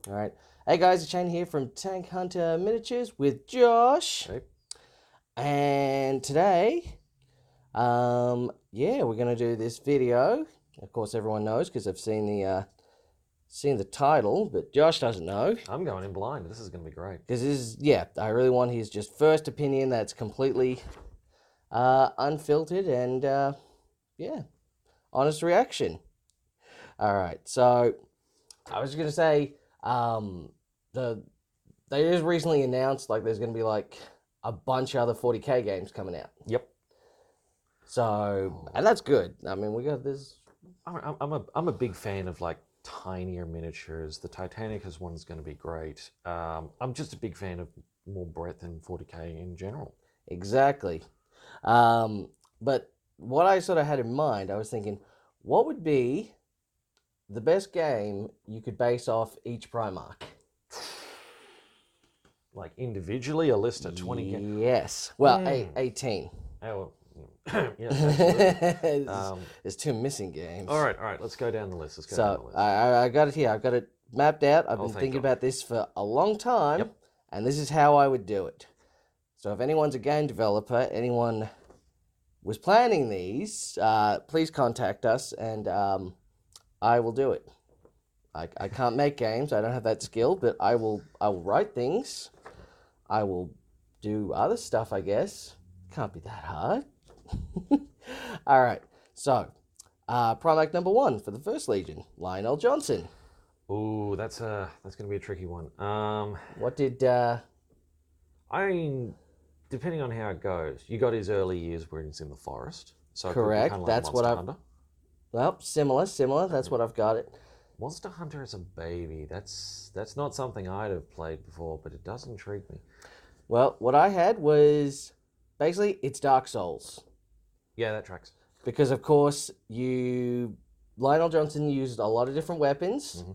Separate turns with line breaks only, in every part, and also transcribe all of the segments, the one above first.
All right. Hey guys, it's Shane here from Tank Hunter Miniatures with Josh.
Hey.
And today, we're gonna do this video. Of course, everyone knows because I've seen the title, but Josh doesn't know.
I'm going in blind. This is going to be great.
Because I really want his just first opinion that's completely unfiltered and honest reaction. All right, so I was gonna say, they just recently announced like there's gonna be like a bunch of other 40K games coming out.
Yep.
So and that's good. I mean, we got this.
I'm a big fan of like tinier miniatures. The Titanicus one's going to be great. I'm just a big fan of more breadth in 40K in general.
Exactly. But what I sort of had in mind, I was thinking, what would be the best game you could base off each Primarch?
Like individually, a list of 20 games.
Yes. Well, 18.
Oh, yeah,
There's two missing games.
All right. Let's go down the list.
I got it here. I've got it mapped out. I've been thinking about this for a long time, and this is how I would do it. So if anyone's a game developer, anyone was planning these, please contact us, and I will do it. I can't make games. I don't have that skill, but I will write things. I will do other stuff, I guess. Can't be that hard. All right. So, Primarch number 1 for the First Legion, Lionel Johnson.
Ooh, that's going to be a tricky one.
What did...
depending on how it goes, you got his early years where he's in the forest. So
correct.
Kind of like
That's what I've...
Hunter.
Well, similar. That's what I've got it.
Monster Hunter as a baby, that's not something I'd have played before, but it does intrigue me.
Well, what I had was basically it's Dark Souls.
Yeah, that tracks.
Because of course Lionel Johnson used a lot of different weapons. Mm-hmm.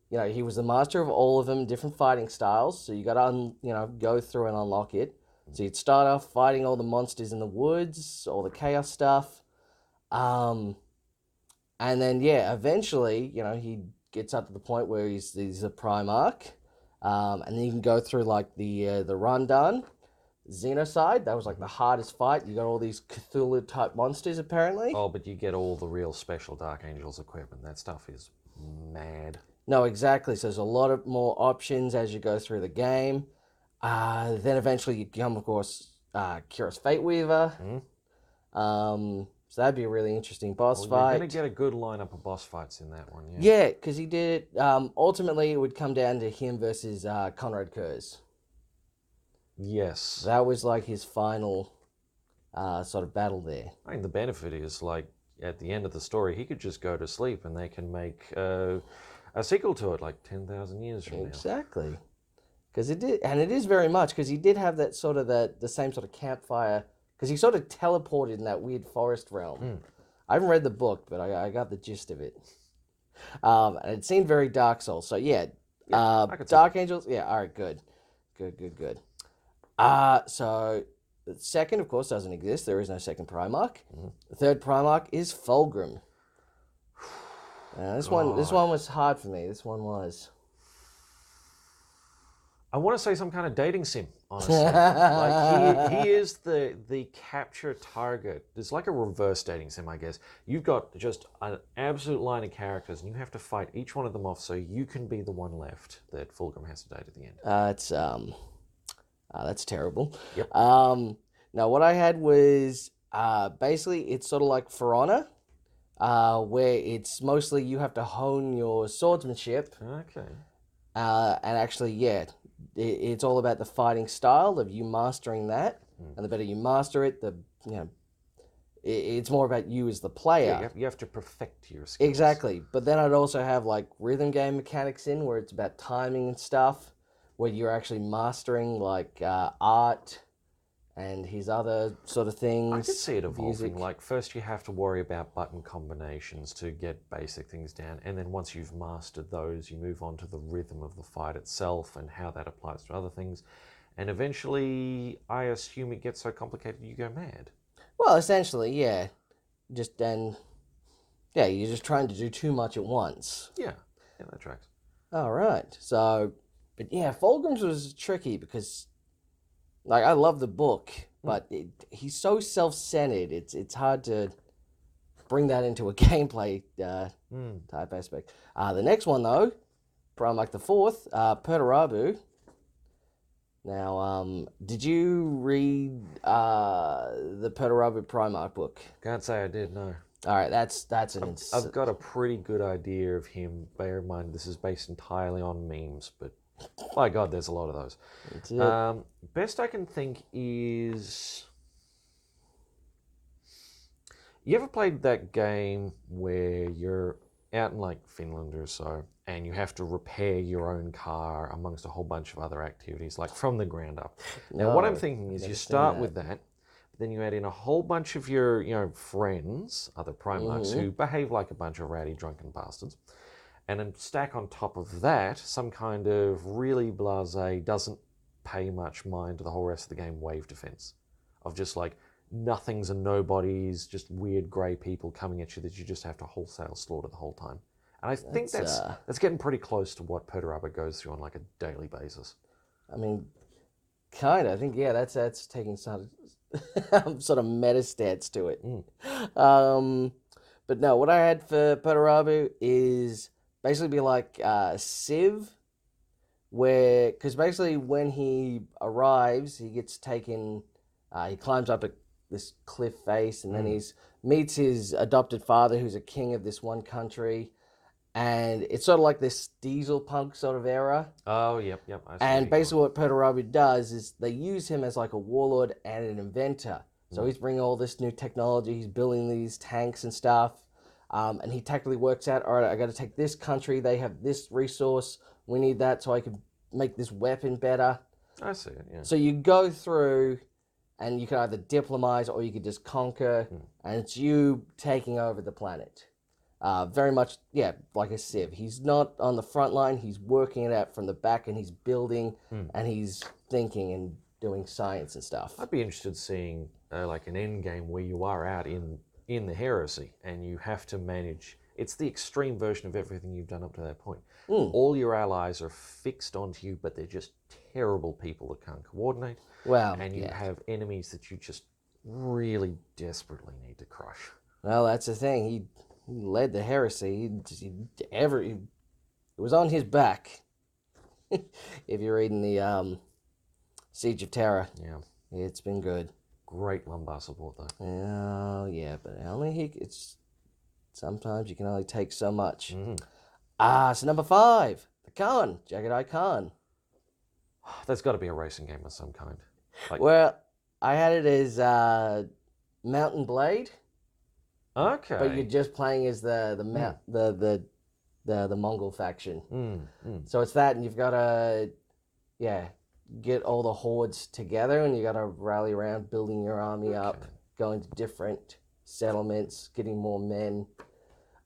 You know, he was the master of all of them, different fighting styles. So you got to go through and unlock it. Mm-hmm. So you'd start off fighting all the monsters in the woods, all the chaos stuff. And then, eventually, he gets up to the point where he's a Primarch. And then you can go through, like, the rundown. Xenocide, that was, like, the hardest fight. You got all these Cthulhu-type monsters, apparently.
Oh, but you get all the real special Dark Angels equipment. That stuff is mad.
No, exactly. So there's a lot of more options as you go through the game. Then eventually you come, of course, Kyrus Fateweaver. Mm-hmm. So that'd be a really interesting boss fight.
You're going to get a good lineup of boss fights in that one, yeah.
Yeah, because he did it. Ultimately, it would come down to him versus Conrad Kurz.
Yes.
That was like his final sort of battle there.
I mean, the benefit is, like, at the end of the story, he could just go to sleep and they can make a sequel to it, like 10,000 years from now.
Exactly. Because it did, and it is very much, because he did have that sort of the same sort of campfire. Because he sort of teleported in that weird forest realm. Mm. I haven't read the book, but I got the gist of it. And it seemed very Dark Souls. So, Dark Angels. Yeah, all right, good. So, the second, of course, doesn't exist. There is no second Primarch. Mm-hmm. The third Primarch is Fulgrim. This one was hard for me. This one was...
I want to say some kind of dating sim, honestly. Like he is the capture target. It's like a reverse dating sim, I guess. You've got just an absolute line of characters, and you have to fight each one of them off so you can be the one left that Fulgrim has to date at the end.
That's terrible.
Yep.
Now what I had was basically it's sort of like For Honor, where it's mostly you have to hone your swordsmanship.
Okay.
And actually, it's all about the fighting style of you mastering that, and the better you master it, it's more about you as the player.
Yeah, you have to perfect your skills.
Exactly, but then I'd also have like rhythm game mechanics in where it's about timing and stuff, where you're actually mastering like art and his other sort of things.
I could see it evolving.
Music.
Like first you have to worry about button combinations to get basic things down, and then once you've mastered those, you move on to the rhythm of the fight itself and how that applies to other things. And eventually, I assume it gets so complicated you go mad.
Well, essentially, yeah. You're just trying to do too much at once.
Yeah, that tracks.
All right. So, but yeah, Fulgrim's was tricky because, like, I love the book, but he's so self-centered. It's hard to bring that into a gameplay type aspect. The next one though, Primarch the Fourth, Perturabu. Now, did you read the Perturabu Primarch book?
Can't say I did, no.
All right, that's
I've got a pretty good idea of him. Bear in mind, this is based entirely on memes, but by God, there's a lot of those.
That's it.
Best I can think is... You ever played that game where you're out in like Finland or so, and you have to repair your own car amongst a whole bunch of other activities, like from the ground up? Now, what I'm thinking is you start with that, then you add in a whole bunch of your friends, other Primarchs, who behave like a bunch of ratty, drunken bastards, and then stack on top of that some kind of really blasé, doesn't pay much mind to the whole rest of the game wave defense of just like nothings and nobodies, just weird grey people coming at you that you just have to wholesale slaughter the whole time. And I think that's getting pretty close to what Perturaba goes through on like a daily basis.
I mean, kind of. I think that's taking some sort of meta stats to it. But no, what I had for Perturabu is basically be like Civ, where because basically when he arrives, he gets taken. He climbs up this cliff face, and then he's meets his adopted father, who's a king of this one country. And it's sort of like this diesel punk sort of era.
Oh, yep.
And basically what Perturabu does is they use him as like a warlord and an inventor. So he's bringing all this new technology, he's building these tanks and stuff. And he tactically works out, all right, I got to take this country, they have this resource, we need that so I can make this weapon better.
I see it, yeah.
So you go through and you can either diplomatize or you could just conquer, and it's you taking over the planet. Very much, yeah, like a Civ. He's not on the front line. He's working it out from the back, and he's building, and he's thinking and doing science and stuff.
I'd be interested in seeing like an end game where you are out in the heresy, and you have to manage. It's the extreme version of everything you've done up to that point. All your allies are fixed onto you, but they're just terrible people that can't coordinate.
Well,
and you have enemies that you just really desperately need to crush.
Well, that's the thing. He led the heresy. It was on his back. If you're reading the Siege of Terror, it's been good.
Great lumbar support though.
Oh yeah, but it's sometimes you can only take so much. So number 5, the Khan, Jagged-Eye Khan.
That's got to be a racing game of some kind.
Well, I had it as Mountain Blade.
Okay.
But you're just playing as the Mongol faction. So it's that, and you've got to get all the hordes together, and you got to rally around, building your army up, going to different settlements, getting more men,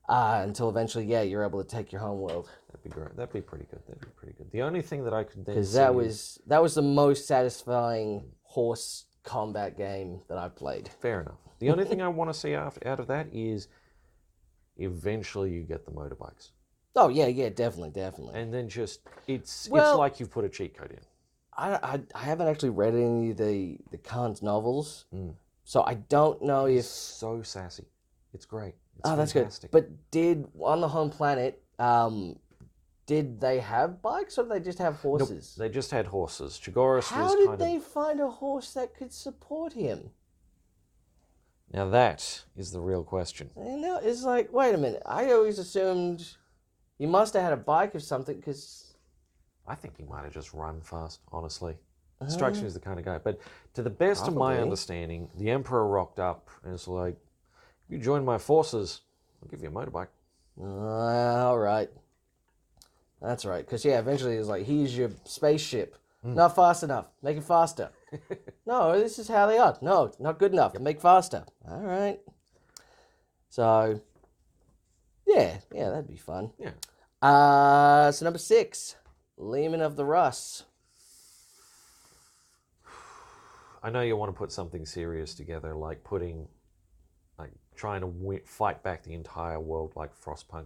until eventually, you're able to take your home world.
That'd be great. That'd be pretty good. The only thing that I could then
because that was the most satisfying horse combat game that I've played.
Fair enough. The only thing I want to see out of that is eventually you get the motorbikes.
Oh yeah, definitely.
And then it's like you've put a cheat code in.
I haven't actually read any of the Khan's novels, so I don't know if
so sassy. It's great.
It's fantastic. That's good. But on the home planet, did they have bikes or did they just have horses?
Nope, they just had horses. Chigoris
How did they find a horse that could support him?
Now that is the real question.
It's like, wait a minute. I always assumed you must have had a bike or something because...
I think he might have just run fast, honestly. Strikes me as the kind of guy. But to the best of my understanding, the Emperor rocked up and was like, if you join my forces, I'll give you a motorbike.
All right. That's right. Because, eventually it's like, here's your spaceship. Not fast enough. Make it faster. No, this is how they are. No, not good enough. Make faster. All right. So, that'd be fun.
Yeah.
So number 6, Leman of the Russ.
I know you want to put something serious together, like trying to fight back the entire world like Frostpunk.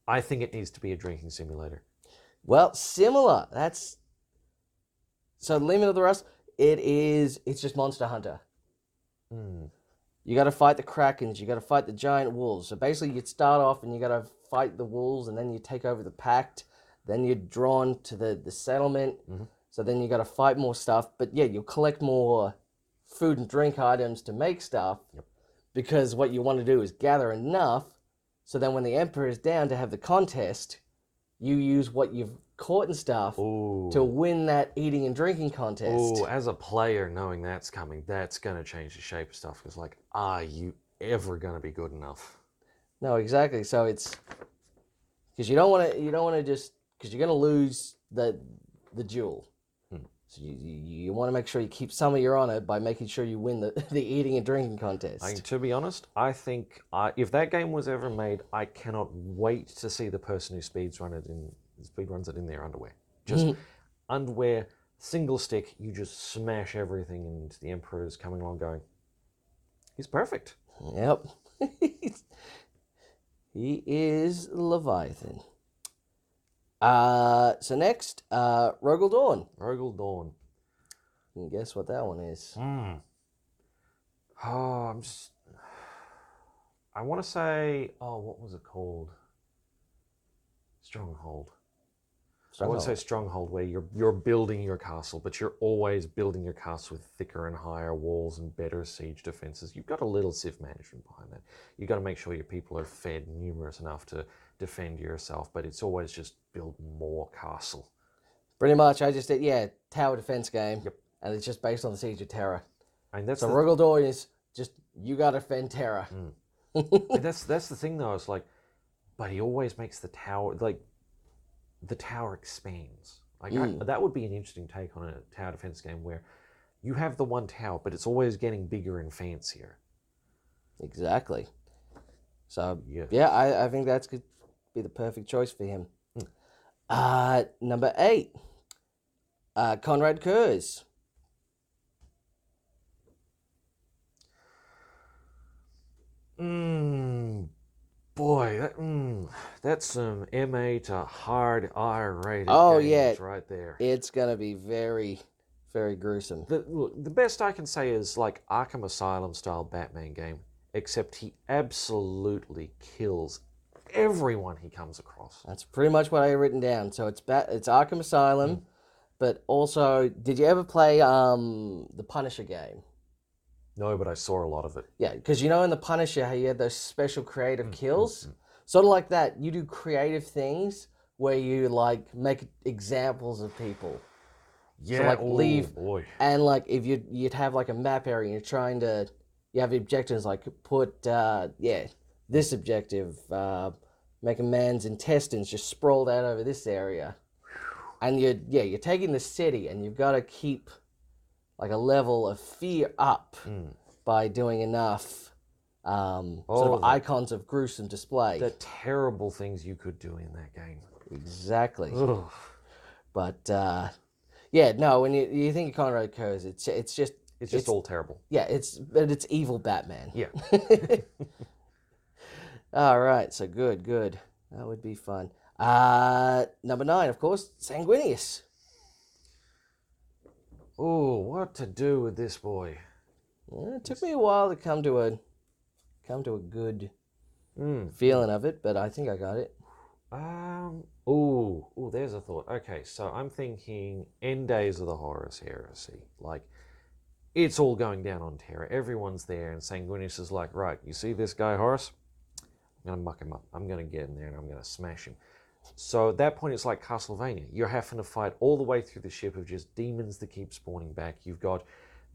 I think it needs to be a drinking simulator.
Well, similar. That's so Limit of the Rust. It's just Monster Hunter.
Mm.
You got to fight the krakens. You got to fight the giant wolves. So basically, you'd start off and you got to fight the wolves, and then you take over the pact. Then you're drawn to the settlement.
Mm-hmm.
So then you got to fight more stuff. But yeah, you'll collect more food and drink items to make stuff.
Yep.
Because what you want to do is gather enough. So then when the emperor is down to have the contest, you use what you've caught and stuff to win that eating and drinking contest.
Oh, as a player, knowing that's coming, that's going to change the shape of stuff. Because, like, are you ever going to be good enough?
No, exactly. So it's because you don't want to just because you're going to lose the duel. So you want to make sure you keep some of your honor by making sure you win the eating and drinking contest.
To be honest, I think if that game was ever made, I cannot wait to see the person who speedruns it in their underwear. Just underwear, single stick, you just smash everything, and the Emperor's coming along going, he's perfect.
Yep. He is Leviathan. So next, Rogel Dawn.
Rogel Dawn.
You can guess what that one is.
Oh, I want to say, what was it called? Stronghold. I want to say Stronghold, where you're building your castle, but you're always building your castle with thicker and higher walls and better siege defenses. You've got a little civ management behind that. You've got to make sure your people are fed numerous enough to defend yourself, but it's always just build more castle.
Pretty much, I just did, tower defense game. Yep. And it's just based on the Siege of Terra.
And that's
Rogel Dawn is just, you got to defend Terra.
That's the thing, though. It's like, but he always makes the tower, like, the tower expands. Like that would be an interesting take on a tower defense game where you have the one tower, but it's always getting bigger and fancier.
Exactly. So yeah, I think that's could be the perfect choice for him. Number 8, Conrad Kurz.
Boy, that's some MA to hard R-rated games right there.
It's going to be very, very gruesome.
The best I can say is like Arkham Asylum style Batman game, except he absolutely kills everyone he comes across.
That's pretty much what I have written down. So it's Arkham Asylum, but also, did you ever play the Punisher game?
No, but I saw a lot of it.
Yeah, because in the Punisher, how you had those special creative kills? Sort of like that. You do creative things where you, like, make examples of people.
Yeah,
so, like, leave. Boy. And, like, if you'd have, like, a map area and you're trying to... You have objectives, like, put, this objective, make a man's intestines just sprawled out over this area. And you're taking the city and you've got to keep... like a level of fear up by doing enough sort of icons of gruesome display.
The terrible things you could do in that game.
Exactly.
Ugh.
But when you think of Conrad Kurz, it's just
all terrible.
Yeah, it's evil Batman.
Yeah.
All right, so good. That would be fun. Number 9, of course, Sanguinius.
Oh, what to do with this boy?
Yeah, it took me a while to come to a good feeling of it, but I think I got it.
There's a thought. Okay, so I'm thinking End Days of the Horus Heresy. Like, it's all going down on Terra. Everyone's there, and Sanguinius is like, right, you see this guy, Horus? I'm going to muck him up. I'm going to get in there, and I'm going to smash him. So at that point, it's like Castlevania. You're having to fight all the way through the ship of just demons that keep spawning back. You've got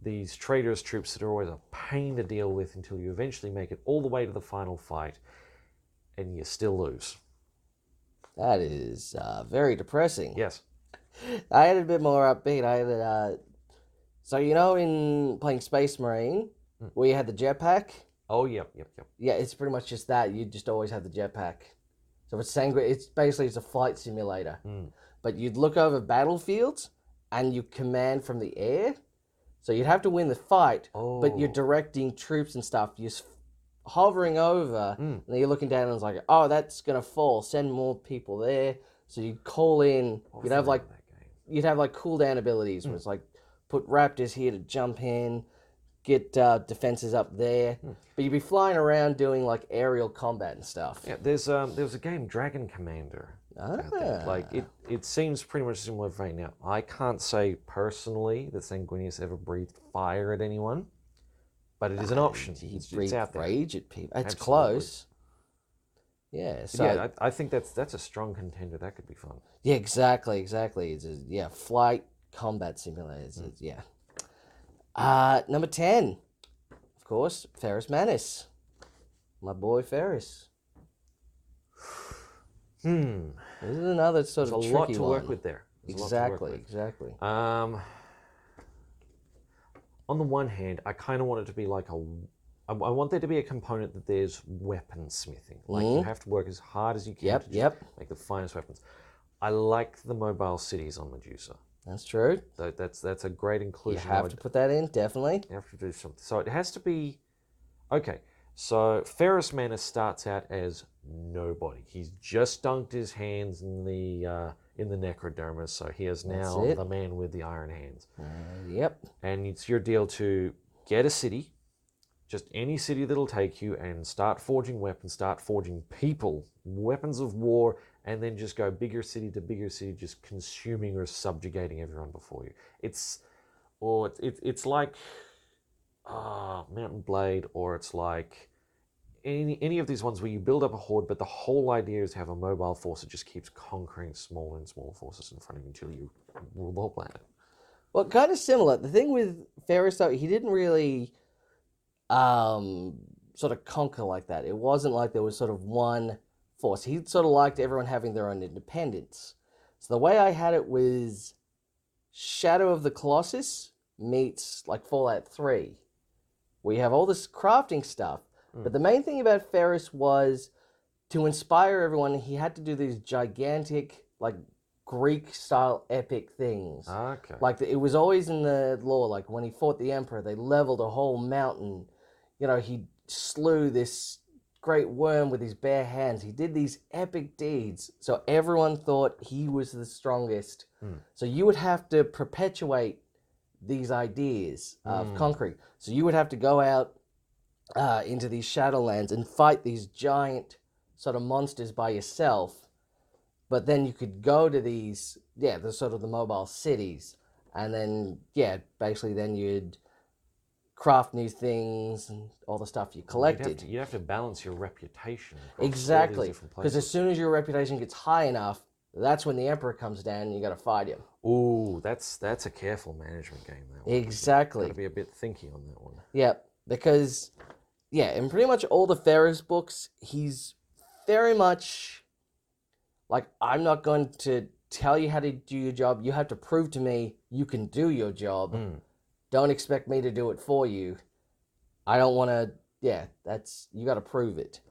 these traitorous troops that are always a pain to deal with until you eventually make it all the way to the final fight, and you still lose.
That is very depressing.
Yes.
I had a bit more upbeat. I had so in playing Space Marine, where you had the jetpack.
Oh, yep.
Yeah, it's pretty much just that. You just always have the jetpack. So it's basically a flight simulator. But you'd look over battlefields and you command from the air. So you'd have to win the fight, but you're directing troops and stuff. You're hovering over, and then you're looking down and it's like, oh, that's going to fall. Send more people there. So you'd call in,
What was the name of that game?
you'd have like cooldown abilities where it's like put raptors here to jump in, get defenses up there, but you'd be flying around doing like aerial combat and stuff.
Yeah, there was a game, Dragon Commander. Out there. Like it seems pretty much similar vein. Now, I can't say personally that Sanguinius ever breathed fire at anyone, but it is an option.
It's
out there.
Rage at people. It's
Absolutely.
Close. Yeah. So
Yeah, I think that's a strong contender. That could be fun.
yeah, exactly. It's flight combat simulators. Yeah. Number 10, of course, Ferris Manus. My boy Ferris. This is another sort of
There's a
tricky
lot to
one.
work with there.
Exactly.
On the one hand, I kind of want it to be like I want there to be a component that there's weaponsmithing. Like you have to work as hard as you can to make the finest weapons. I like the mobile cities on Medusa.
That's true.
That's a great inclusion.
You have to put that in, definitely.
You have to do something. So it has to be okay. So Ferris Manus starts out as nobody. He's just dunked his hands in the necrodermis, so he is now the man with the iron hands.
Yep.
And it's your deal to get a city, just any city that'll take you, and start forging weapons, start forging people, weapons of war, and then just go bigger city to bigger city, just consuming or subjugating everyone before you. It's like Mountain Blade, or it's like any of these ones where you build up a horde, but the whole idea is to have a mobile force that just keeps conquering smaller and smaller forces in front of you until you rule the whole planet.
Well, kind of similar. The thing with Ferris, though, he didn't really sort of conquer like that. It wasn't like there was sort of one force. He sort of liked everyone having their own independence. So the way I had it was Shadow of the Colossus meets like Fallout 3. We have all this crafting stuff, but the main thing about Ferris was to inspire everyone, he had to do these gigantic, like, Greek-style epic things.
Okay.
Like, it was always in the lore, like, when he fought the Emperor, they leveled a whole mountain. You know, he slew this great worm with his bare hands. He did these epic deeds, so everyone thought he was the strongest. So you would have to perpetuate these ideas of conquering. So you would have to go out into these Shadowlands and fight these giant sort of monsters by yourself. But then you could go to these, the sort of the mobile cities, and then, basically then you'd craft new things and all the stuff you collected.
You have to balance your reputation.
Exactly, because as soon as your reputation gets high enough, that's when the Emperor comes down and you got to fight him.
Ooh, that's a careful management game. That one.
Exactly.
Got to be a bit thinky on that one.
Yep, because in pretty much all the Ferris books, he's very much like, I'm not going to tell you how to do your job. You have to prove to me you can do your job. Don't expect me to do it for you. I don't want to, you got to prove it.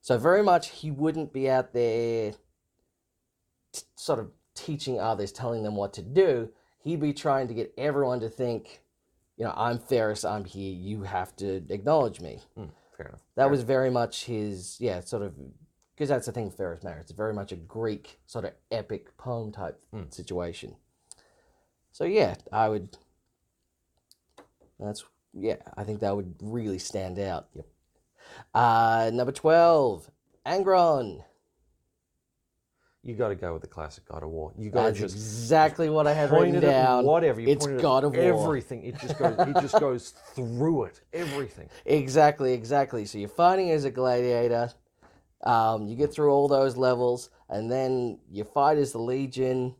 So very much he wouldn't be out there sort of teaching others, telling them what to do. He'd be trying to get everyone to think, I'm Ferris, I'm here, you have to acknowledge me.
Fair enough.
That was very much his, sort of, because that's the thing with Ferris Manus. It's very much a Greek sort of epic poem type situation. So I think that would really stand out. Yep. Number 12, Angron.
You got to go with the classic God of War. You got to just
exactly what I had written down.
Whatever.
It's God of War.
Everything. It just goes through it. Everything.
Exactly. So you're fighting as a gladiator. You get through all those levels, and then you fight as the Legion.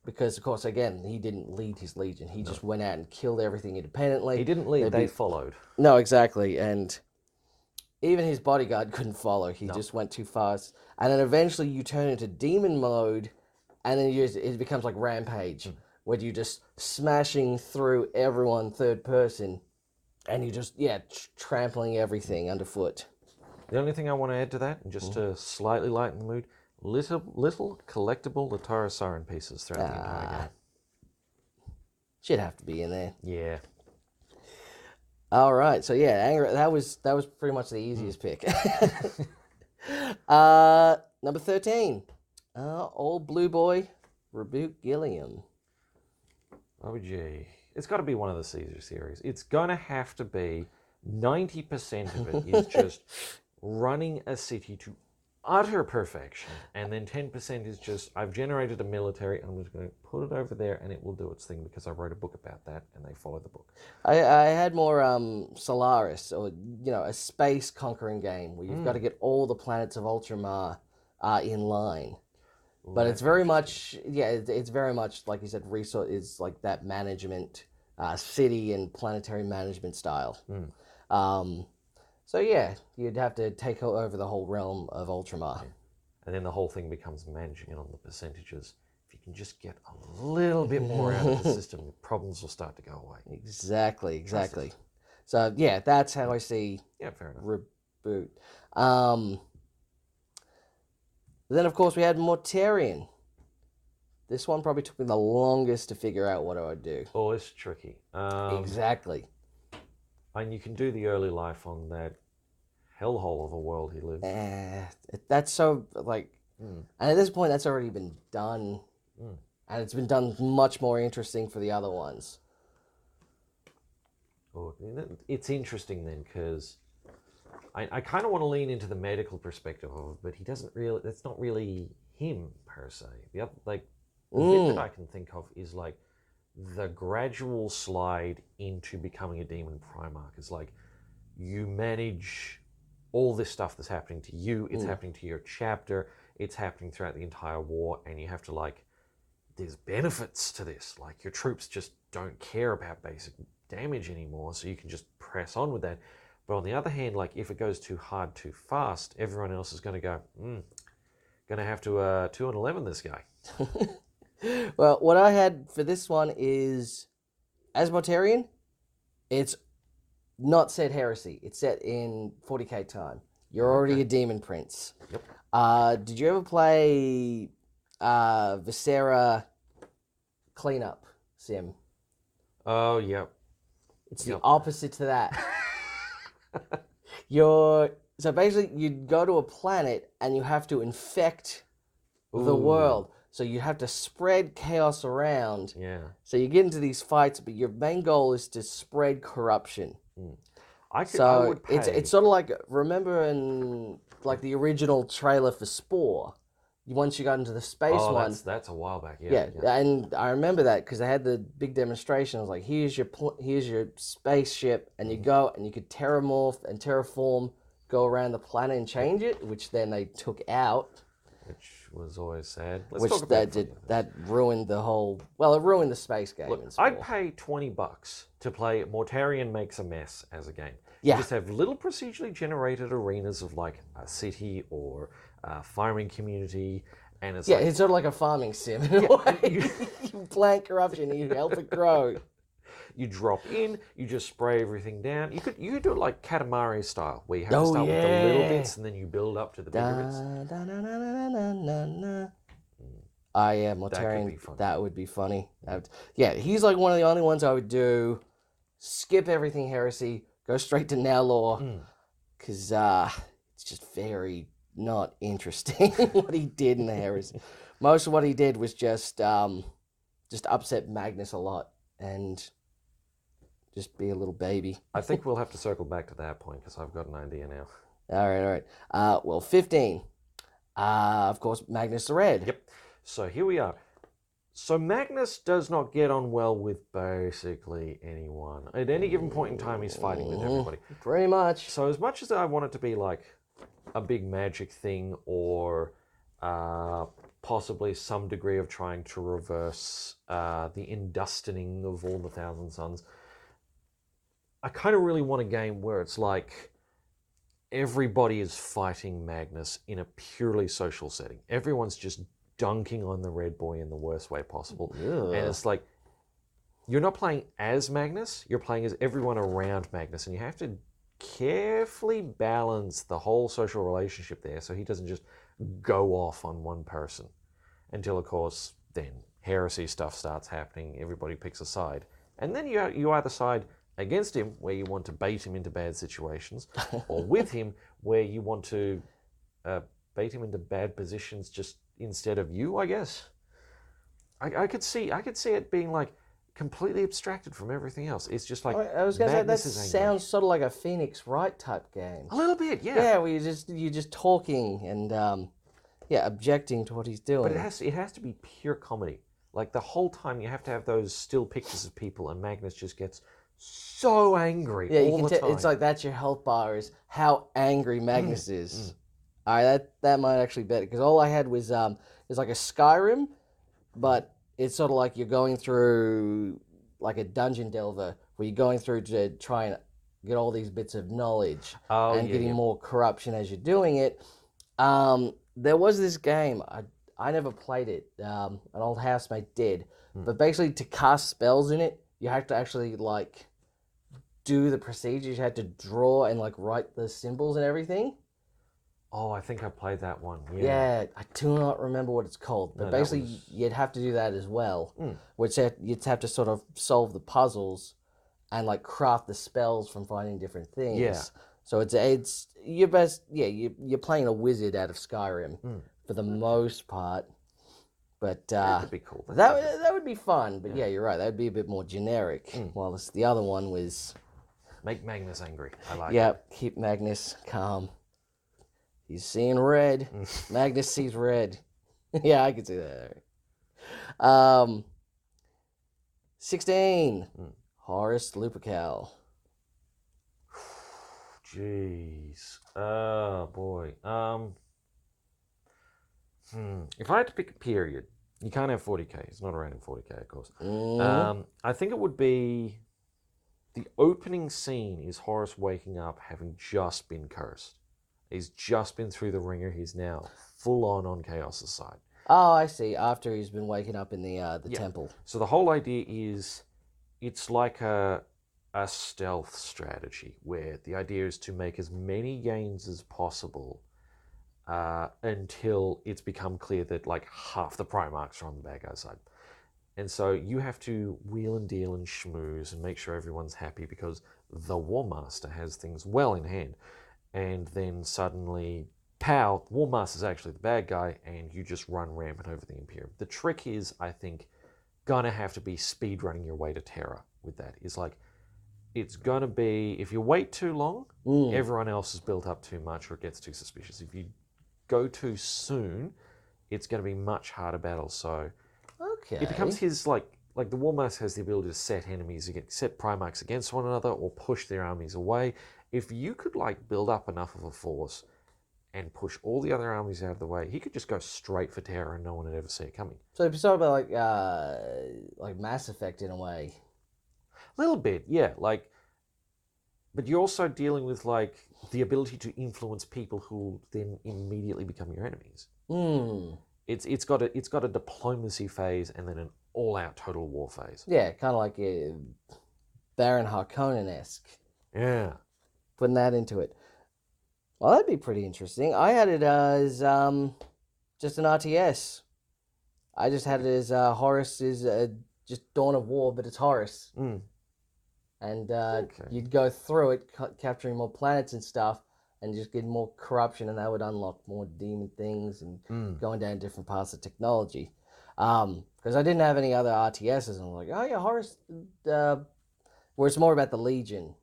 Because, of course, again, he didn't lead his Legion. He just went out and killed everything independently.
He didn't lead, they followed.
No, exactly. And even his bodyguard couldn't follow. He just went too fast. And then eventually you turn into demon mode, and then it becomes like Rampage, where you're just smashing through everyone third person, and you're just, trampling everything underfoot.
The only thing I want to add to that, and just to slightly lighten the mood, little collectible Latara Siren pieces throughout the entire game.
Should have to be in there.
Yeah.
All right, so that was pretty much the easiest pick. Number 13, Old blue boy, Rebuke Gilliam.
Oh, gee. It's got to be one of the Caesar series. It's going to have to be 90% of it is just running a city to utter perfection. And then 10% is just, I've generated a military, and I'm just going to put it over there, and it will do its thing because I wrote a book about that, and they follow the book.
I had more Solaris, or, a space conquering game where you've got to get all the planets of Ultramar in line.
Ooh,
But it's very much, it's very much, like you said, resource is like that management, city and planetary management style. So yeah, you'd have to take over the whole realm of Ultramar.
Yeah. And then the whole thing becomes managing it on the percentages. If you can just get a little bit more out of the system, the problems will start to go away.
Exactly. So yeah, that's how I see
fair enough.
Reboot. Then of course we had Mortarion. This one probably took me the longest to figure out what I would do.
Oh, it's tricky.
Exactly.
And you can do the early life on that hellhole of a world he lives.
That's so, and at this point that's already been done. And it's been done much more interesting for the other ones.
Oh, it's interesting then, because I kind of want to lean into the medical perspective of it, but he doesn't really, that's not really him per se. The other, the bit that I can think of is like the gradual slide into becoming a demon primarch. Is like you manage all this stuff that's happening to you, it's happening to your chapter, it's happening throughout the entire war, and you have to there's benefits to this. Like your troops just don't care about basic damage anymore, so you can just press on with that. But on the other hand, if it goes too hard too fast, everyone else is going to go, going to have to 2 and 11 this guy.
Well, what I had for this one is, as Mortarion, it's not set heresy. It's set in 40k time. You're already a demon prince.
Yep.
Did you ever play Viscera cleanup sim?
Oh, yep.
It's the opposite to that. So basically you'd go to a planet and you have to infect the world. So you have to spread chaos around.
Yeah.
So you get into these fights, but your main goal is to spread corruption.
I would pay.
It's sort of like, remember in the original trailer for Spore, once you got into the space one.
That's a while back.
Yeah, and I remember that because they had the big demonstration. It was like, here's your spaceship, and you go and you could terramorph and terraform, go around the planet and change it, which then they took out.
Which was always sad.
That ruined the whole. Well, it ruined the space game.
Look, I'd pay $20 to play Mortarion Makes a Mess as a game.
Yeah.
You just have little procedurally generated arenas of a city or a farming community, and it's
it's sort of like a farming sim in a way. You plant corruption and you help it grow.
You drop in, you just spray everything down. You could do it like Katamari style, where you have to start with the little bits and then you build up to the bigger bits.
Yeah, Mortarion, that would be funny. He's like one of the only ones I would do. Skip everything heresy, go straight to now law, because it's just very not interesting what he did in the heresy. Most of what he did was just upset Magnus a lot and just be a little baby.
I think we'll have to circle back to that point because I've got an idea now.
All right. 15. Of course, Magnus the Red.
Yep. So here we are. So Magnus does not get on well with basically anyone. At any given point in time, he's fighting with everybody.
Pretty much.
So as much as I want it to be like a big magic thing or possibly some degree of trying to reverse the industining of all the Thousand Sons, I kind of really want a game where it's like everybody is fighting Magnus in a purely social setting. Everyone's just dunking on the Red Boy in the worst way possible.
Ugh.
And it's like, you're not playing as Magnus, you're playing as everyone around Magnus, and you have to carefully balance the whole social relationship there so he doesn't just go off on one person. Until, of course, then heresy stuff starts happening, everybody picks a side. And then you either side against him, where you want to bait him into bad situations, or with him, where you want to bait him into bad positions just instead of you, I guess. I could see it being like completely abstracted from everything else. It's just like
I was going to say that
Magnus is angry.
sounds sort of like a Phoenix Wright type game.
A little bit, yeah.
Yeah, where you're just talking and objecting to what he's doing.
But it has to be pure comedy. Like the whole time you have to have those still pictures of people, and Magnus just gets so angry all the time.
It's like that's your health bar is how angry Magnus is. All right, that might actually be it, because all I had was like a Skyrim, but it's sort of like you're going through like a dungeon delver where you're going through to try and get all these bits of knowledge and getting more corruption as you're doing it. There was this game, I never played it, an old housemate did, but basically to cast spells in it, you have to actually like do the procedures. You had to draw and like write the symbols and everything.
Oh, I think I played that one.
Yeah, I do not remember what it's called, but basically you'd have to do that as well, which you'd have to sort of solve the puzzles and like craft the spells from finding different things.
Yeah.
So it's your best. Yeah, you're playing a wizard out of Skyrim for the most part, but
that would be cool.
That would be fun. But yeah, you're right. That would be a bit more generic. While the other one was
make Magnus angry. I like.
Yeah, keep Magnus calm. He's seeing red. Magnus sees red. Yeah, I could see that. 16. Horace Lupercal.
Jeez. Oh, boy. If I had to pick a period, you can't have 40k. It's not around in 40k, of course. I think it would be the opening scene is Horace waking up having just been cursed. He's just been through the ringer. He's now full on Chaos's side.
Oh, I see. After he's been waking up in the temple.
So the whole idea is it's like a stealth strategy where the idea is to make as many gains as possible until it's become clear that like half the primarchs are on the bad guy's side. And so you have to wheel and deal and schmooze and make sure everyone's happy because the War Master has things well in hand. And then suddenly, pow, War Master's actually the bad guy, and you just run rampant over the Imperium. The trick is, I think, gonna have to be speedrunning your way to terror with that. It's like, it's gonna be, if you wait too long, everyone else has built up too much or it gets too suspicious. If you go too soon, it's gonna be much harder battle. So it becomes his, like the War Master has the ability to set set Primarchs against one another or push their armies away. If you could like build up enough of a force and push all the other armies out of the way, he could just go straight for terror and no one would ever see it coming.
So it's sort of like Mass Effect in a way.
A little bit, yeah. Like, but you're also dealing with like the ability to influence people who then immediately become your enemies. It's got a diplomacy phase and then an all-out total war phase.
Yeah, kind of like a Baron Harkonnen-esque.
Yeah.
Putting that into it. Well, that'd be pretty interesting. I had it as just an RTS. I just had it as Horus is just Dawn of War, but it's Horus. And you'd go through it, capturing more planets and stuff, and just get more corruption, and that would unlock more demon things and going down different paths of technology. Because I didn't have any other RTSs, and I'm like, oh yeah, Horus, where it's more about the Legion.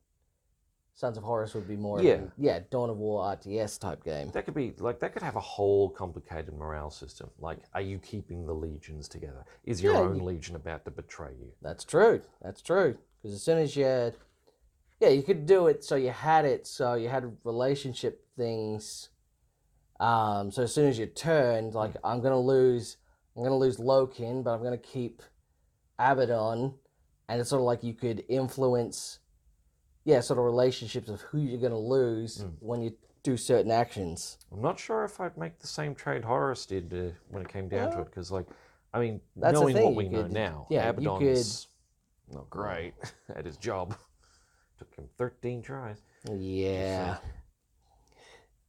Sons of Horus would be more Dawn of War RTS type game.
That could be like that could have a whole complicated morale system. Like, are you keeping the legions together? Is your own legion about to betray you?
That's true. Because as soon as you could do it so you had relationship things. So as soon as you turned, like I'm gonna lose Lokin, but I'm gonna keep Abaddon, and it's sort of like you could influence. Yeah, sort of relationships of who you're going to lose when you do certain actions.
I'm not sure if I'd make the same trade Horus did when it came down to it, because, like, I mean,
that's
knowing what we know now,
yeah,
Abaddon's not great at his job. Took him 13 tries.
Yeah.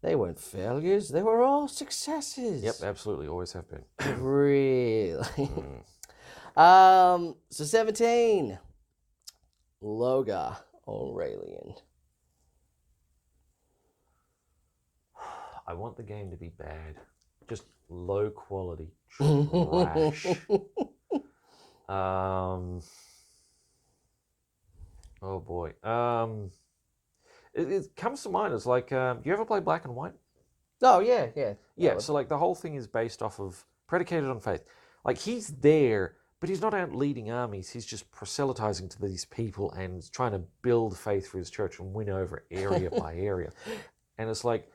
They weren't failures. They were all successes.
Yep, absolutely. Always have been.
Really? So 17. Loga. Aurelian.
I want the game to be bad. Just low quality trash. Oh boy. It comes to mind. It's like, do you ever play Black and White?
Oh, yeah, yeah.
Yeah, so like the whole thing is based off of, predicated on faith. Like he's there, but he's not out leading armies. He's just proselytizing to these people and trying to build faith for his church and win over area by area. And it's like,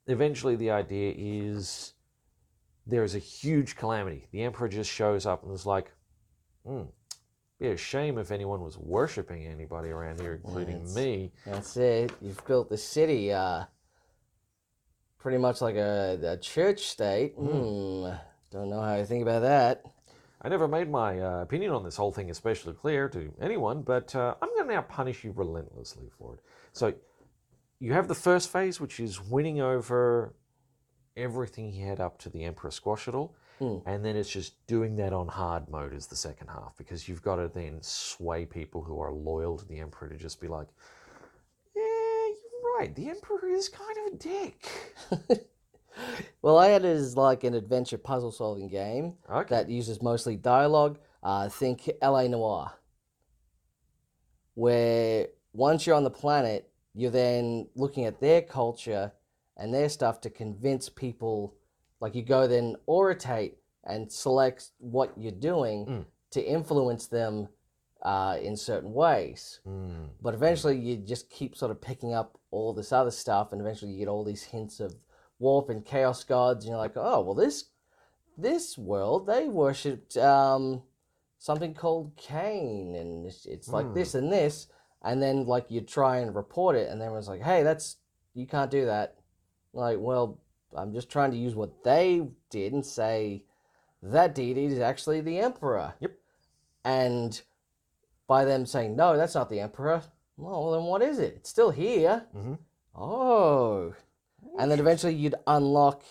eventually the idea is there is a huge calamity. The emperor just shows up and is like, be a shame if anyone was worshipping anybody around here, including me.
That's it. You've built the city pretty much like a church state. Don't know how you think about that.
I never made my opinion on this whole thing especially clear to anyone, but I'm going to now punish you relentlessly for it. So you have the first phase, which is winning over everything he had up to the Emperor squash it all. And then it's just doing that on hard mode is the second half, because you've got to then sway people who are loyal to the Emperor to just be like, yeah, you're right, the Emperor is kind of a dick.
Well, I had it as like an adventure puzzle solving game that uses mostly dialogue. Think LA Noire, where once you're on the planet, you're then looking at their culture and their stuff to convince people. Like you go then orientate and select what you're doing to influence them in certain ways. But eventually you just keep sort of picking up all this other stuff, and eventually you get all these hints of warp and chaos gods, and you're like, oh, well, this world, they worshipped something called Cain, and it's like this and this, and then like you try and report it, and everyone's like, hey, you can't do that. Like, well, I'm just trying to use what they did and say that deity is actually the emperor.
Yep.
And by them saying, no, that's not the emperor, well, then what is it? It's still here. Oh. And then eventually you'd unlock,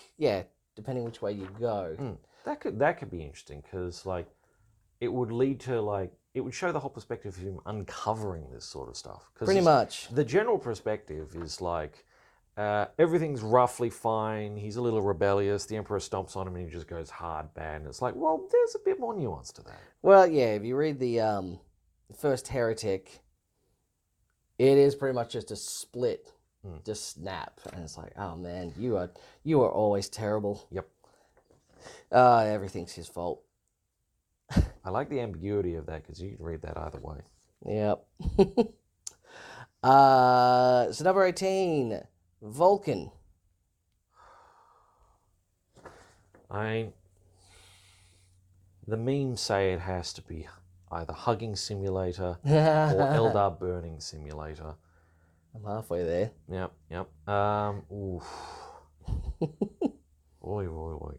depending which way you go.
That could be interesting, because like it would lead to like, it would show the whole perspective of him uncovering this sort of stuff.
Pretty much.
The general perspective is like, everything's roughly fine. He's a little rebellious. The Emperor stomps on him and he just goes hard bad. And it's like, well, there's a bit more nuance to that.
Well, yeah, if you read the first Heretic, it is pretty much just a split, just snap. And it's like, oh man, you are always terrible.
Yep.
Everything's his fault.
I like the ambiguity of that, because you can read that either way.
Yep. So number 18. Vulcan.
The memes say it has to be either hugging simulator or Eldar burning simulator.
I'm halfway there.
Yep. Oof. Boy.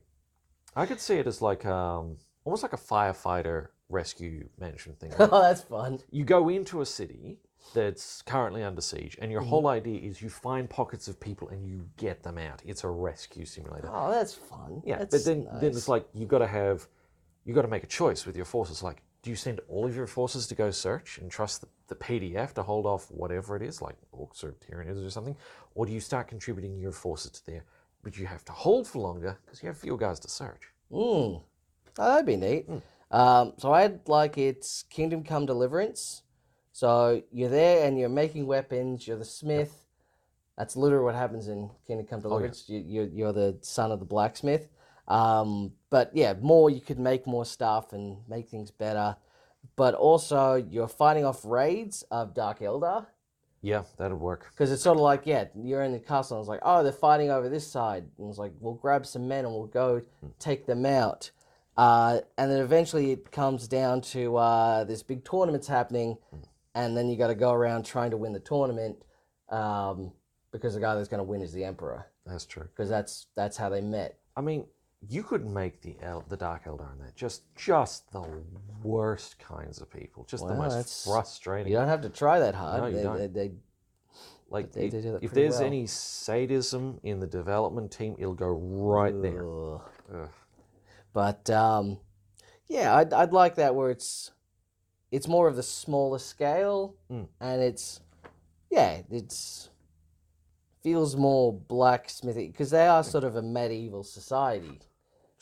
I could see it as like almost like a firefighter rescue management thing.
Oh, that's fun.
You go into a city that's currently under siege, and your whole idea is you find pockets of people and you get them out. It's a rescue simulator.
Oh, that's fun.
Yeah,
that's
but then
nice.
it's like you got to make a choice with your forces. Like, do you send all of your forces to go search and trust the PDF to hold off whatever it is, like orcs or Tyranids or something, or do you start contributing your forces to there, but you have to hold for longer because you have fewer guys to search?
Oh, that'd be neat. So I'd like it's Kingdom Come Deliverance. So you're there and you're making weapons. You're the smith. That's literally what happens in Kingdom Come Deliverance. Oh, yeah. You're the son of the blacksmith. But yeah, you could make more stuff and make things better. But also you're fighting off raids of Dark Eldar.
Yeah, that'd work.
Because it's sort of like, you're in the castle and it's like, oh, they're fighting over this side. And it's like, we'll grab some men and we'll go take them out. And then eventually it comes down to this big tournament's happening. And then you got to go around trying to win the tournament because the guy that's going to win is the Emperor.
That's true.
Because that's how they met.
I mean, you could make the Dark Eldar in that just the worst kinds of people, just the most frustrating.
You don't have to try that hard.
No, you don't.
They do that
if there's
well.
any sadism in the development team, it'll go right there. Ugh.
But I'd like that where it's more of the smaller scale, and it's feels more blacksmithy because they are sort of a medieval society.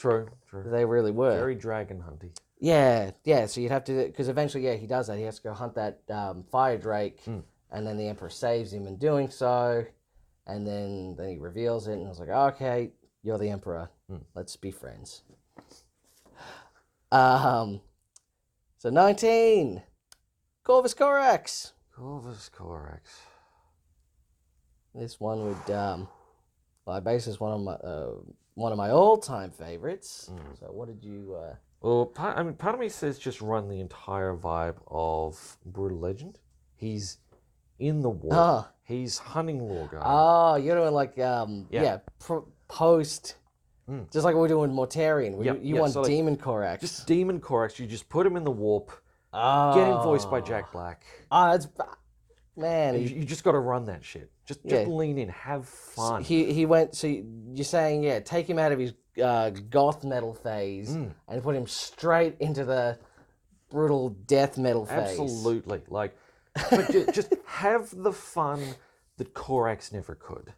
True.
They really were.
Very dragon hunty.
Yeah. So you'd have to, because eventually, he does that. He has to go hunt that fire drake, and then the Emperor saves him in doing so, and then he reveals it, and I was like, okay, you're the Emperor. Let's be friends. So 19, Corvus Corax.
Corvus Corax.
This one would, I base is one of my all-time favorites. So what did you?
Well, part of me says just run the entire vibe of Brutal Legend. He's in the war. He's hunting Lorgar.
Oh, you're doing like post. Just like we're doing Mortarion. You want so Demon Corax.
Just Demon Corax. You just put him in the warp. Get him voiced by Jack Black.
That's... Man,
you just got to run that shit. Just lean in, have fun.
He went. So you're saying, take him out of his goth metal phase and put him straight into the brutal death metal phase.
Absolutely, but just have the fun that Corax never could.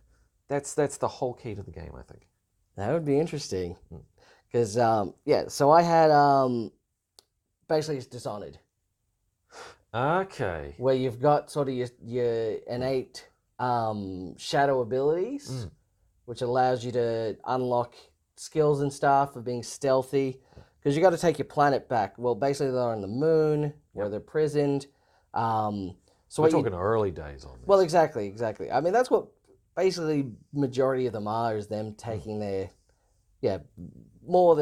That's the whole key to the game, I think.
That would be interesting, because So I had basically it's Dishonored.
Okay.
Where you've got sort of your innate shadow abilities, which allows you to unlock skills and stuff of being stealthy. Because you got to take your planet back. Well, basically they're on the moon where they're prisoned. So
we're talking early days on this.
Well, exactly. I mean, that's what basically majority of them are, is them taking their, more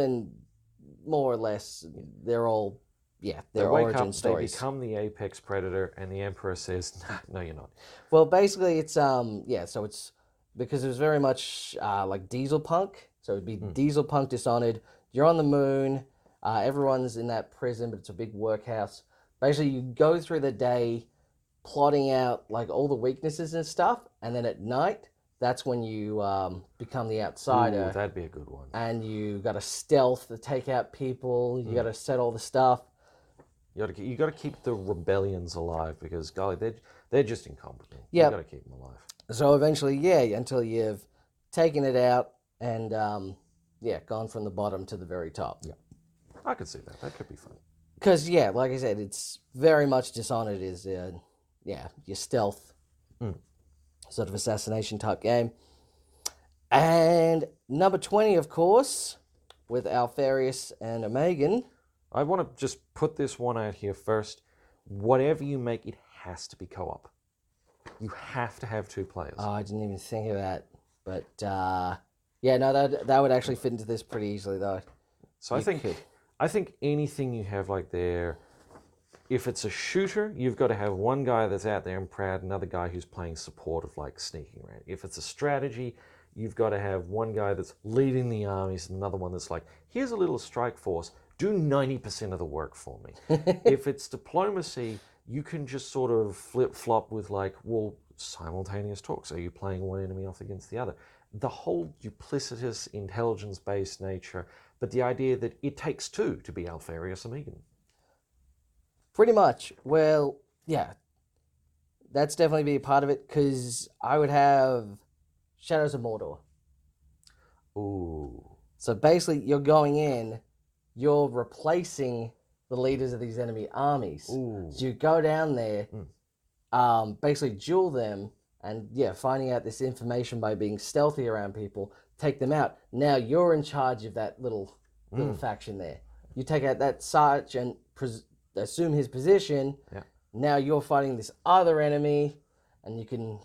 or less, they're all. Yeah, their origin stories.
They become the apex predator, and the Emperor says, "No, you're not."
Well, basically, it's so it's because it was very much like Diesel Punk. So it'd be Diesel Punk Dishonored. You're on the moon. Everyone's in that prison, but it's a big workhouse. Basically, you go through the day plotting out like all the weaknesses and stuff, and then at night, that's when you become the outsider.
Ooh, that'd be a good one.
And you got to stealth to take out people. You got to set all the stuff.
You got to keep the rebellions alive, because golly, they're just incompetent.
Yeah,
you got to keep them alive.
So eventually, until you've taken it out and gone from the bottom to the very top.
Yeah, I could see that. That could be fun.
Because like I said, it's very much Dishonored is your stealth sort of assassination type game. And number 20, of course, with Alfarius and Omegan.
I want to just put this one out here first. Whatever you make, it has to be co-op. You have to have 2 players.
Oh, I didn't even think of that. But, that would actually fit into this pretty easily, though.
So I think anything you have like there, if it's a shooter, you've got to have one guy that's out there and proud, another guy who's playing supportive, like sneaking around. If it's a strategy, you've got to have one guy that's leading the armies and another one that's like, here's a little strike force. Do 90% of the work for me. If it's diplomacy, you can just sort of flip-flop with simultaneous talks. Are you playing one enemy off against the other? The whole duplicitous, intelligence-based nature, but the idea that it takes 2 to be Alfarius Omegan.
Pretty much. Well, yeah. That's definitely be a part of it, because I would have Shadows of Mordor.
Ooh.
So basically, you're going in... You're replacing the leaders of these enemy armies.
Ooh.
So you go down there, basically duel them, and finding out this information by being stealthy around people, take them out. Now you're in charge of that little faction there. You take out that sergeant, assume his position.
Yeah.
Now you're fighting this other enemy, and you can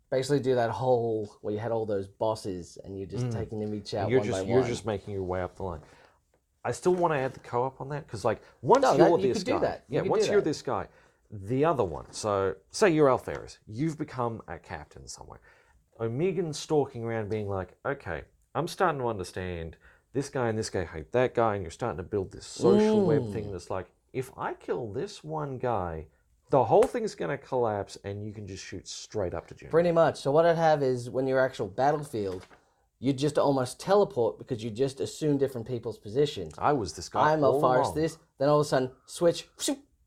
basically do that whole where you had all those bosses, and you're just taking them each out one by one.
You're just making your way up the line. I still want to add the co-op on that, because once you're this guy, the other one. So say you're Alfarius, you've become a captain somewhere. Omegan's stalking around, being like, okay, I'm starting to understand this guy and this guy hate that guy, and you're starting to build this social web thing that's like, if I kill this one guy, the whole thing's going to collapse, and you can just shoot straight up to Jim.
Pretty much. So what I'd have is when your actual battlefield. You just almost teleport because you just assume different people's positions.
I was this guy.
I'm Alfarius this. Then all of a sudden, switch.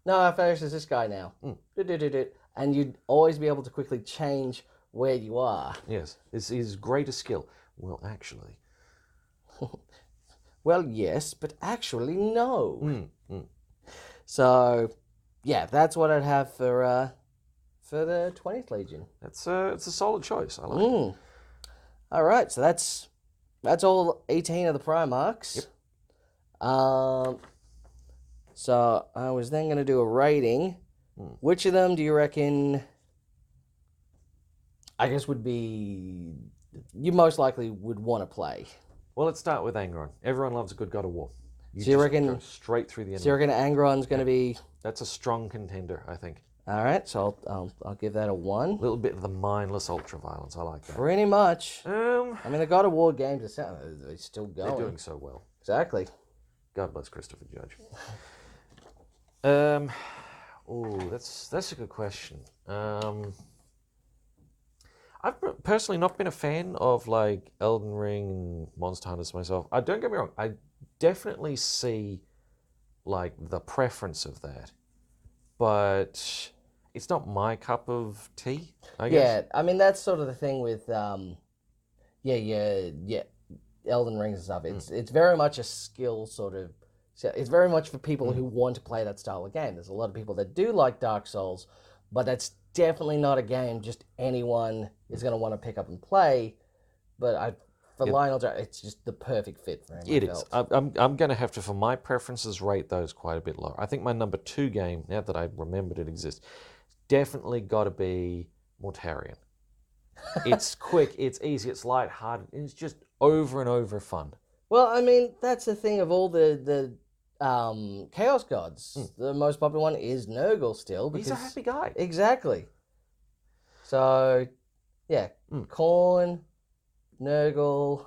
No, Alfarius is this guy now. And you'd always be able to quickly change where you are.
Yes, it's his greatest skill. Well, actually.
Well, yes, but actually no. So, yeah, that's what I'd have for the 20th Legion.
It's a solid choice. I like it.
All right, so that's all 18 of the Primarchs.
Yep.
So I was then going to do a rating. Which of them do you reckon, I guess, would be, you most likely would want to play?
Well, let's start with Angron. Everyone loves a good God of War.
So you reckon
go straight through the enemy.
So you reckon Angron's going to be...
That's a strong contender, I think.
All right, so I'll give that a 1.
A little bit of the mindless ultra-violence. I like that.
Pretty much.
I
mean, the God of War games are still going.
They're doing so well.
Exactly.
God bless Christopher Judge. That's a good question. I've personally not been a fan of like Elden Ring and Monster Hunters myself. Don't get me wrong. I definitely see like the preference of that, but it's not my cup of tea, I guess.
Yeah, I mean that's sort of the thing with Elden Rings and stuff. It's very much a skill sort of. It's very much for people who want to play that style of game. There's a lot of people that do like Dark Souls, but that's definitely not a game just anyone is going to want to pick up and play. But for Lionel, it's just the perfect fit for him.
It is. I'm going to have to, for my preferences, rate those quite a bit lower. I think my number 2 game, now that I remembered it exists, definitely got to be Mortarion. It's quick, it's easy, it's lighthearted, and it's just over and over fun.
Well, I mean, that's the thing of all the Chaos Gods. The most popular one is Nurgle still.
He's a happy guy.
Exactly. So, yeah, Khorne, Nurgle.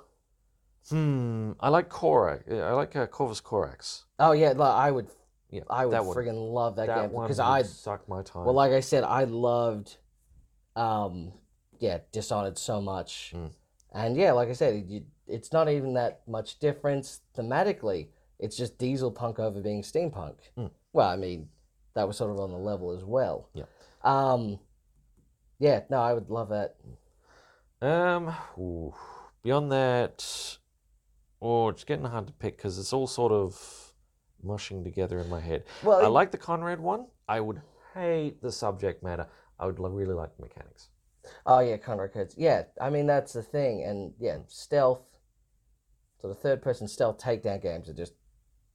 I like Korak. I like Corvus Corax.
Oh yeah, I would
that
friggin' love that game
because I sucked my time.
Well, like I said, I loved, Dishonored so much, and yeah, like I said, it's not even that much difference thematically. It's just diesel punk over being steampunk. Well, I mean, that was sort of on the level as well.
Yeah.
No, I would love that.
Beyond that, it's getting hard to pick because it's all sort of mushing together in my head. Well, I like the Conrad one. I would hate the subject matter. I would really like the mechanics.
Oh yeah, Conrad Kurtz. Yeah, I mean that's the thing, and yeah, stealth. So the third-person stealth takedown games are just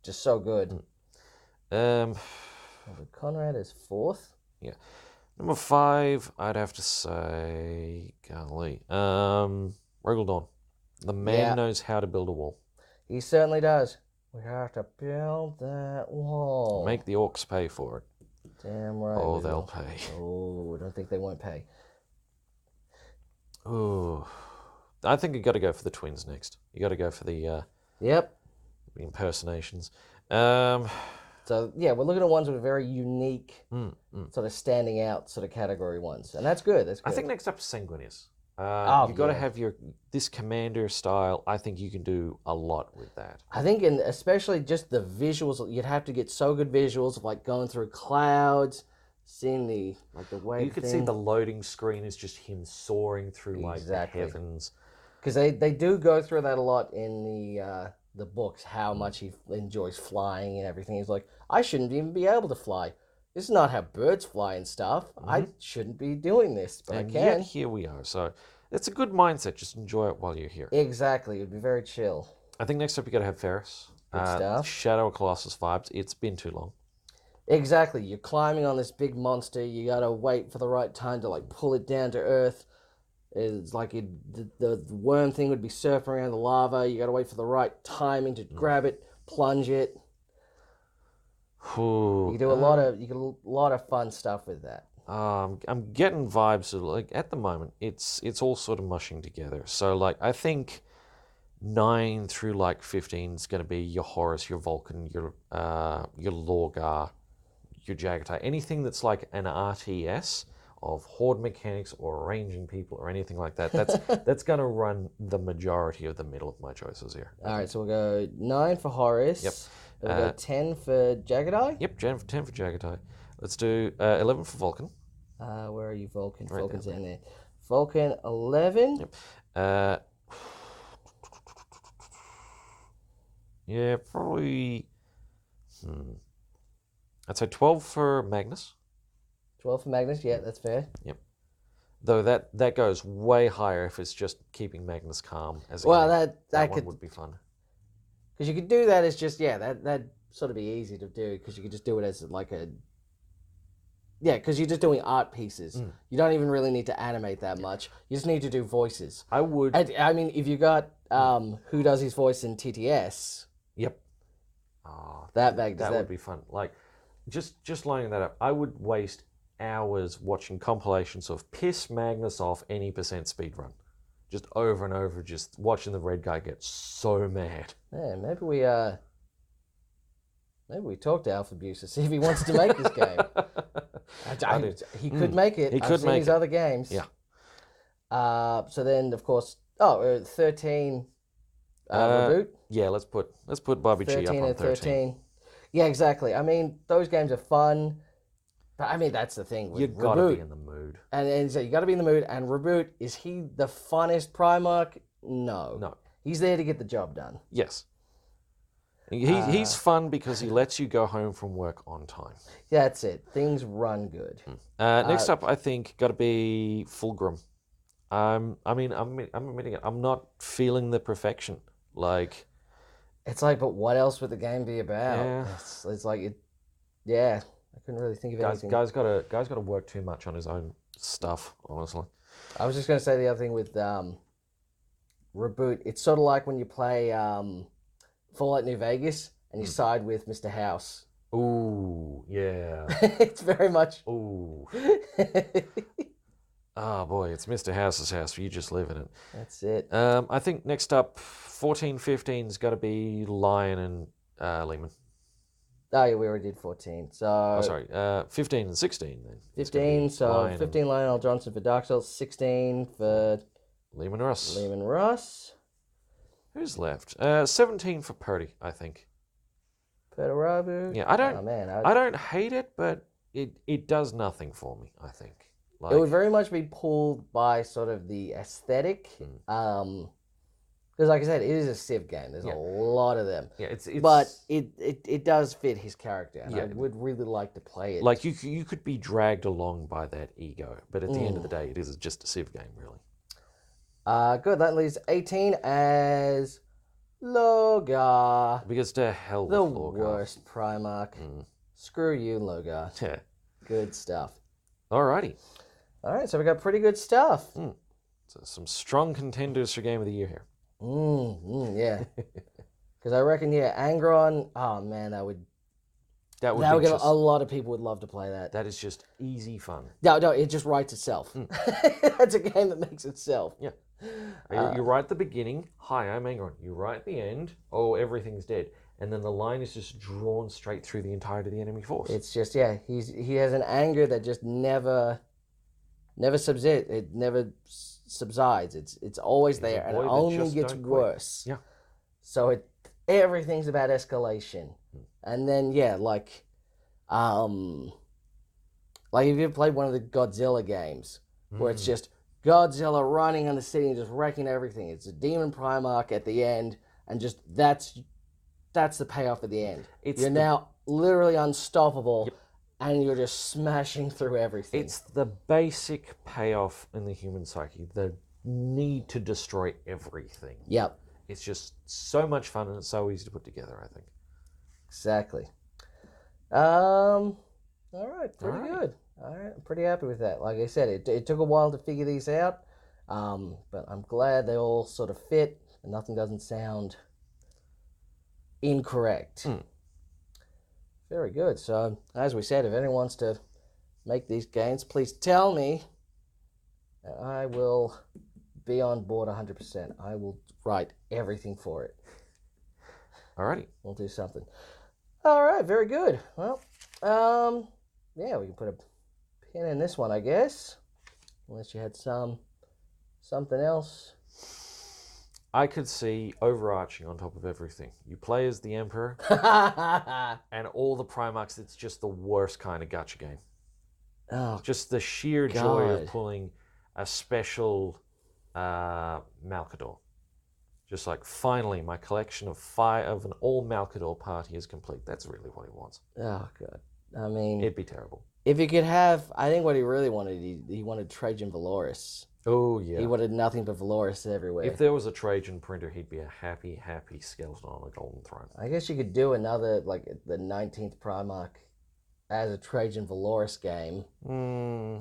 so good. Conrad is 4th.
Yeah. Number 5, I'd have to say, golly, Rogal Dawn. The man knows how to build a wall.
He certainly does. We have to build that wall.
Make the orcs pay for it.
Damn right.
Oh, they'll pay.
Oh, I don't think they won't pay.
Oh, I think you got to go for the twins next. You got to go for the impersonations.
So yeah, we're looking at ones with very unique, sort of standing out sort of category ones, and that's good. That's good.
I think next up is Sanguinius. You've got to have this commander style. I think you can do a lot with that.
I think, and especially just the visuals, you'd have to get so good visuals of like going through clouds, seeing the way
you could see the loading screen is just him soaring through the heavens.
Because they do go through that a lot in the books, how much he enjoys flying and everything. He's like, I shouldn't even be able to fly. This is not how birds fly and stuff. I shouldn't be doing this, but I can.
Yet here we are. So it's a good mindset. Just enjoy it while you're here.
Exactly. It would be very chill.
I think next up you got to have Ferris.
Good stuff.
Shadow of Colossus vibes. It's been too long.
Exactly. You're climbing on this big monster. You got to wait for the right time to like pull it down to earth. It's like the worm thing would be surfing around the lava. You got to wait for the right timing to grab it, plunge it. You can do a lot of fun stuff with that.
I'm getting vibes of like at the moment it's all sort of mushing together. So like I think 9 through like 15 is going to be your Horus, your Vulcan, your Lorgar, your Jagatai, anything that's like an RTS of horde mechanics or arranging people or anything like that. That's going to run the majority of the middle of my choices here.
All right, so we'll go 9 for Horus.
Yep.
We'll go 10 for Jagatai.
Yep, 10 for Jagatai. Let's do 11 for Vulcan.
Where are you, Vulcan?
Right
Vulcan's
there.
in there. Vulcan 11.
Yep. Yeah, probably. I'd say 12 for Magnus.
12 for Magnus, yeah, that's fair.
Yep. Though that goes way higher if it's just keeping Magnus calm as a
Well,
game.
that
one
could,
would be fun.
because you could do that as just, that'd sort of be easy to do, because you could just do it as like a, because you're just doing art pieces. You don't even really need to animate that much. You just need to do voices.
I would.
I mean, if you got who does his voice in TTS.
Yep. Oh,
that
would be fun. Like, just lining that up, I would waste hours watching compilations of piss Magnus off any percent speedrun. Just over and over, just watching the red guy get so mad.
Yeah, maybe we talk to Alpha Abuse to see if he wants to make this game. He could make it. I've seen his other games.
Yeah.
So then, of course, 13 reboot.
Yeah, let's put Bobby G up on 13.
Yeah, exactly. I mean, those games are fun. But I mean, that's the thing with
You've got to be in the mood.
And so you got to be in the mood. And Reboot, is he the funnest Primarch? No. He's there to get the job done.
Yes. He's fun because he lets you go home from work on time.
That's it. Things run good.
Next up, I think, got to be Fulgrim. I'm admitting it. I'm not feeling the perfection. Like,
it's like, but what else would the game be about?
Yeah.
It's like it. Yeah, I couldn't really think of anything.
Guy's got to work too much on his own stuff. Honestly,
I was just going to say the other thing with Reboot. It's sort of like when you play Fallout New Vegas and you side with Mr. House.
Ooh, yeah.
It's very much.
Ooh. Oh boy, it's Mr. House's house. You just live in it.
That's it.
I think next up, 14, 15's got to be Lion and Lehman.
Oh yeah, we already did 14. So
15 and 16 then.
15. So 15 Lionel Johnson for Dark Souls. 16 for
Lehman Russ. Who's left? 17 for Purdy, I think.
Pedarabu.
Yeah, I don't hate it, but it does nothing for me, I think.
It would very much be pulled by sort of the aesthetic. Because like I said, it is a Civ game. There's a lot of them.
Yeah, it's
but it does fit his character, and I would really like to play it.
Like you could be dragged along by that ego, but at the end of the day, it is just a Civ game, really.
Good. That leaves 18 as Logar.
Because to hell with
the
Logar.
Worst Primarch. Screw you, Logar.
Yeah.
Good stuff.
Alrighty.
All right, so we got pretty good stuff.
So some strong contenders for Game of the Year here.
Yeah. Because I reckon, Angron. Oh man, that would get a lot of people would love to play that.
That is just easy fun.
No, it just writes itself. That's a game that makes itself.
Yeah. You write at the beginning, hi, I'm Angron. You write at the end, oh, everything's dead. And then the line is just drawn straight through the entirety of the enemy force.
It's just, he has an anger that just never subsides. It never subsides. It's always there, and it only gets worse.
Yeah.
So everything's about escalation. And then, like if you played one of the Godzilla games, where it's just Godzilla running on the city and just wrecking everything. It's a demon Primarch at the end, and just that's the payoff at the end. You're now literally unstoppable, and you're just smashing through everything.
It's the basic payoff in the human psyche, the need to destroy everything.
Yep.
It's just so much fun, and it's so easy to put together, I think.
Exactly. All right, pretty good. All right, I'm pretty happy with that. Like I said, it took a while to figure these out, but I'm glad they all sort of fit, and nothing doesn't sound incorrect. Very good. So, as we said, if anyone wants to make these games, please tell me. I will be on board 100%. I will write everything for it.
Alrighty.
We'll do something. All right, very good. Well, we can put a pin in this one, I guess. Unless you had something else.
I could see overarching on top of everything. You play as the Emperor, and all the Primarchs, it's just the worst kind of gacha game.
Oh,
just the sheer joy of pulling a special Malkador. Just like, finally, my collection of an all Malkador party is complete. That's really what he wants.
Oh, God. I mean...
It'd be terrible.
If he could have... I think what he really wanted, he wanted Trajan Valoris.
Oh, yeah.
He wanted nothing but Valoris everywhere.
If there was a Trajan printer, he'd be a happy, happy skeleton on a golden throne.
I guess you could do another, like, the 19th Primarch as a Trajan Valoris game. I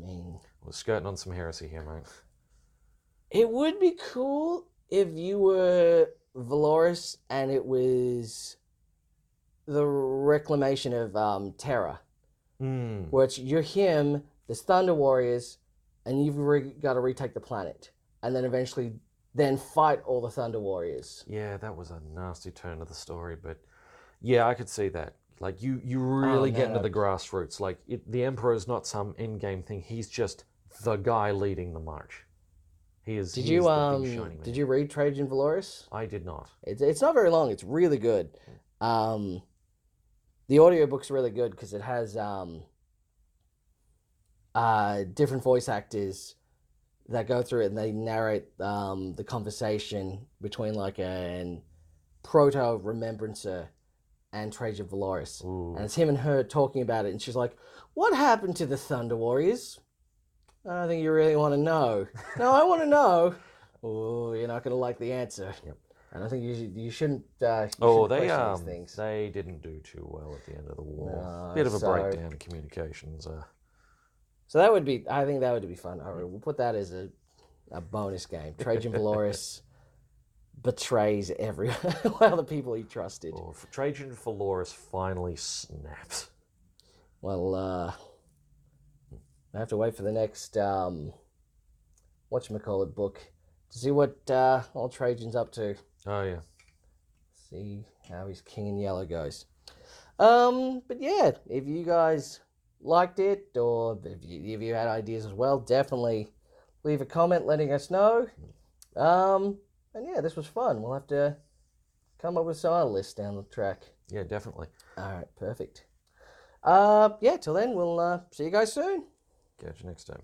mean...
We're skirting on some heresy here, mate.
It would be cool if you were Valoris and it was the reclamation of Terra. Where you're him, there's Thunder Warriors, and you've got to retake the planet. And then eventually fight all the Thunder Warriors.
Yeah, that was a nasty turn of the story, but yeah, I could see that. Like, you really get into the grassroots. Like, the Emperor's not some in-game thing. He's just the guy leading the march. He is.
Did
you
read Trajan Valoris?
I did not.
It's not very long. It's really good. The audiobook's really good because it has different voice actors that go through it and they narrate the conversation between like a proto remembrancer and Trajan Valoris.
Ooh.
And it's him and her talking about it, and she's like, "What happened to the Thunder Warriors? I don't think you really want to know." "No, I want to know." "Oh, you're not going to like the answer."
Yep.
And I think you shouldn't.
They
these things.
They didn't do too well at the end of the war. Bit of a breakdown in communications.
So that would be. I think that would be fun. All right, we'll put that as a bonus game. Trajan Valoris betrays all the people he trusted.
Or Trajan Valoris finally snaps.
Well, I have to wait for the next whatchamacallit book to see what old Trajan's up to.
Oh yeah.
See how his King in Yellow goes. But yeah, if you guys liked it, or if you had ideas as well, definitely leave a comment letting us know. And yeah, this was fun. We'll have to come up with some other lists down the track.
Yeah, definitely.
All right, perfect. Yeah, till then, we'll see you guys soon.
Catch you next time.